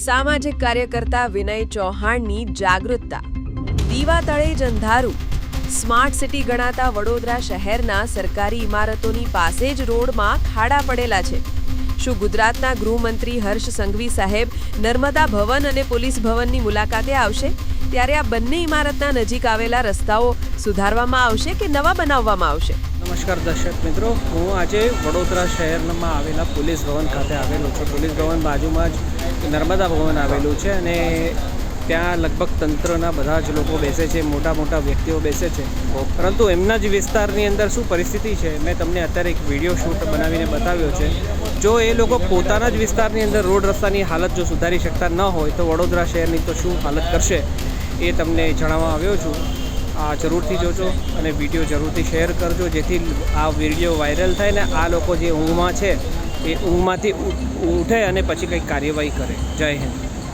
સામાજિક કાર્યકર્તા વિનય ચૌહાણની જાગૃતતા. દીવા તળે જ અંધારું. સ્માર્ટ સિટી ગણાતા વડોદરા શહેરના સરકારી ઇમારતોની પાસે જ રોડમાં ખાડા પડેલા છે. શું ગુજરાતના ગૃહમંત્રી હર્ષ સંઘવી સાહેબ નર્મદા ભવન અને પોલીસ ભવનની મુલાકાતે આવશે ત્યારે આ બંને ઇમારતના નજીક આવેલા રસ્તાઓ સુધારવામાં આવશે કે નવા બનાવવામાં આવશે? નમસ્કાર દર્શક મિત્રો, હું આજે વડોદરા શહેરમાં આવેલા પોલીસ ભવન ખાતે આવેલો છું. પોલીસ ભવન બાજુમાં જ નર્મદા ભવન આવેલું છે અને ત્યાં લગભગ તંત્રના બધા જ લોકો બેસે છે, મોટા મોટા વ્યક્તિઓ બેસે છે. પરંતુ એમના જ વિસ્તારની અંદર શું પરિસ્થિતિ છે મેં તમને અત્યારે એક વિડીયો શૂટ બનાવીને બતાવ્યો છે. જો એ લોકો પોતાના જ વિસ્તારની અંદર રોડ રસ્તાની હાલત જો સુધારી શકતા ન હોય તો વડોદરા શહેરની તો શું હાલત કરશે એ તમને જણાવવા આવ્યો છું. આ જરૂરથી જોજો અને વિડીયો જરૂરથી શેર કરજો, જેથી આ વિડીયો વાયરલ થાય ને આ લોકો જે ઊંઘમાં છે એ ઊંઘમાંથી ઉઠે અને પછી કંઈક કાર્યવાહી કરે. જય હિન્દ.